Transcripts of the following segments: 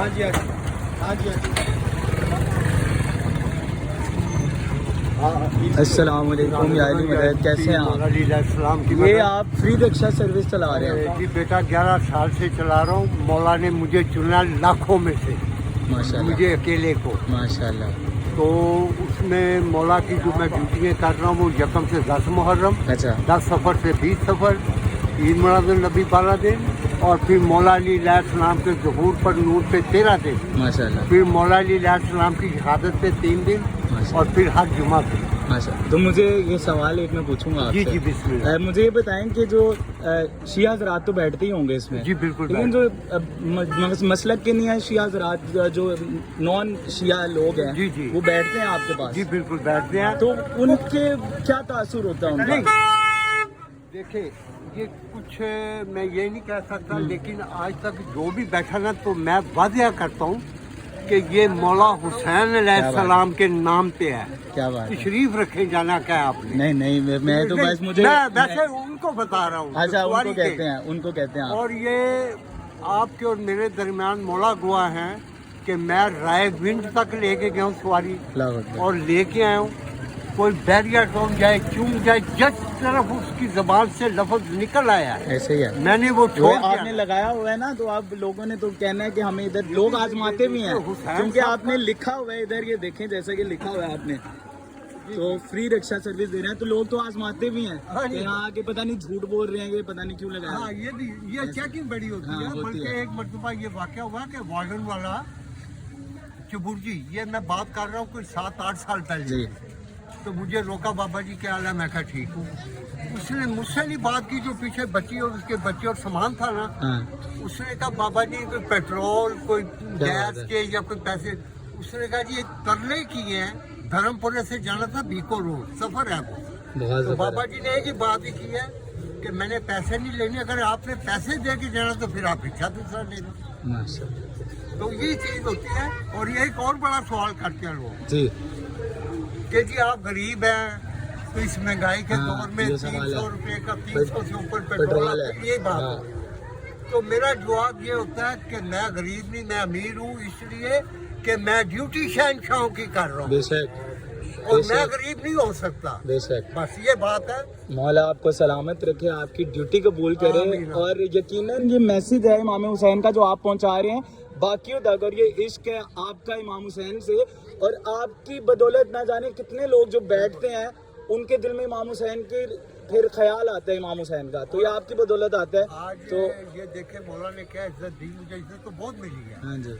ہاں جی ہاں جی السلام علیکم یا علی مدد، کیسے ہیں آپ؟ السلام کی یہ آپ فری رکشا سروس چلا رہے ہیں؟ جی بیٹا 11 سال سے چلا رہا ہوں. مولا نے مجھے چنا لاکھوں میں سے، ماشاء اللہ مجھے اکیلے کو. ماشاء اللہ. تو اس میں مولا کی جو میں ڈیوٹیاں کر رہا ہوں وہ یکم سے 10 محرم، اچھا 10 سفر سے 20 سفر، عید میلاد النبی 12 دن، اور پھر مولا علی علیہ السلام کے ظہور پر نور پہ 13 دن، ماشاء اللہ پھر مولا علی علیہ السلام کی شہادت پہ 3 دن، ماشاء اور اللہ پھر ہر جمعہ پہ. ماشاء اللہ. تو مجھے یہ سوال ایک میں پوچھوں گا آپ جی سے. جی بسم اللہ. مجھے یہ بتائیں کہ جو شیعہ حضرات تو بیٹھتے ہی ہوں گے اس میں، جی بالکل لیکن جو مسلک کے نہیں ہے شیعہ حضرات، جو نان شیعہ لوگ ہیں جی جی وہ بیٹھتے ہیں آپ کے پاس، جی بالکل بیٹھتے ہیں. تو ان کے کیا تاثر ہوتا ہے ان نہیں کا؟ دیکھیں یہ کچھ میں یہ نہیں کہہ سکتا، لیکن آج تک جو بھی بیٹھا نا تو میں واضح کرتا ہوں کہ یہ مولا حسین علیہ السلام کے نام پہ ہے. کیا بات ہے. تشریف رکھے جانا کیا ہے آپ نے؟ نہیں نہیں، میں تو بس مجھے میں ویسے ان کو بتا رہا ہوں. اچھا ان کو سواری کہتے کے. ہیں، ان کو کہتے ہیں آپ. اور یہ آپ کے اور میرے درمیان مولا گواہ ہیں کہ میں رائے ونڈ تک لے کے گیا ہوں سواری، اللہ اکبر. اور لے کے آیا ہوں. کوئی بیریا ٹوم جائے چوم جائے، جس طرف اس کی زبان سے لفظ نکل آیا ہے ایسے ہی ہے. میں نے وہ چھوڑ آپ دیا. نے لگایا ہوا ہے نا، تو آپ لوگوں نے تو کہنا ہے کہ ہمیں ادھر لوگ آزماتے بھی ہیں، کیونکہ آپ نے لکھا ہوا ہے ادھر، یہ دیکھیں جیسے کہ لکھا ہوا ہے آپ نے، تو فری رکشا سروس دے رہے ہیں، تو لوگ تو آزماتے بھی ہیں کہ یہاں آ کے پتہ نہیں جھوٹ بول رہے ہیں، یہ پتہ نہیں کیوں لگایا. ہاں یہ بھی یہ چیکنگ بڑی ہوتی ہاں، ہے. ہوتی بلکہ ہے. ایک مرتبہ یہ واقعہ ہوا کہ وارڈن والا چبور جی، یہ میں بات کر رہا ہوں کوئی 7-8 سال پہلے، جی تو مجھے روکا، بابا جی کیا حال ہے؟ میں کہا ٹھیک ہوں. اس نے مجھ سے نہیں بات کی، جو پیچھے بچی اور اس کے بچے اور سامان تھا نا، ہاں اس نے کہا بابا جی کوئی پیٹرول، کوئی بات گیس ہے. کے یا کوئی پیسے. اس نے کہا جی یہ ترلے کیے ہیں، دھرم پورے سے جانا تھا بیکو روڈ، سفر ہے وہ. بہت تو بابا زبردست. جی نے ایک ہی بات ہی کی ہے کہ میں نے پیسے نہیں لینے، اگر آپ نے پیسے دے کے جانا تو پھر آپ اچھا دوسرا لینا. ماشاء اللہ. تو یہ چیز ہوتی ہے. اور یہ ایک اور بڑا سوال کرتے ہیں لوگ جی کہ جی آپ غریب ہیں تو اس مہنگائی کے ہاں، دور میں یہ 300 سوال روپے کا 300 سے اوپر پیٹرول پیٹرول ہے. ہے، یہ بات ہاں. ہوتی ہے. تو میرا جواب یہ ہوتا ہے کہ میں غریب نہیں، میں امیر ہوں، اس لیے کہ میں ڈیوٹی شہنشاہوں کی کر رہا بے ہوں، شک اور بے میں شک غریب نہیں ہو سکتا. بے شک. بس یہ بات ہے. مولا آپ کو سلامت رکھے، آپ کی ڈیوٹی قبول کرے، آمین. اور یقیناً یہ میسج ہے امام حسین کا جو آپ پہنچا رہے ہیں باقیوں تک، اور یہ عشق ہے آپ کا امام حسین سے، اور آپ کی بدولت نہ جانے کتنے لوگ جو بیٹھتے ہیں ان کے دل میں امام حسین کے پھر خیال آتا ہے امام حسین کا، تو یہ آپ کی بدولت آتا ہے. آج تو یہ دیکھیں مولا نے کیا عزت دی مجھے، عزت تو بہت ملی ہے. ہاں جی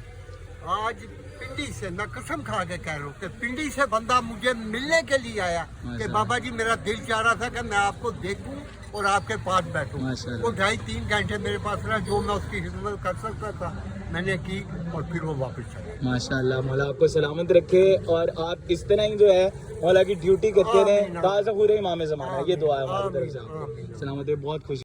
آج پنڈی سے میں قسم کھا کے کہہ رہا ہوں کہ پنڈی سے بندہ مجھے ملنے کے لیے آیا کہ بابا جی میرا دل چاہ رہا تھا کہ میں آپ کو دیکھوں اور آپ کے پاس بیٹھوں. ماشاء اللہ. وہ 2.5-3 گھنٹے میرے پاس رہا، جو میں اس کی خدمت کر سکتا تھا میں نے کی، اور پھر وہ واپس چلا. ماشاء اللہ. مولا آپ کو سلامت رکھے، اور آپ اس طرح ہی جو ہے مولا کی ڈیوٹی کرتے رہیں، آمین. تازہ پورے امام زمانہ. یہ دعا ہے ہماری آمین. طرف سے آپ کو. آمین. سلامت ہے. بہت خوشی.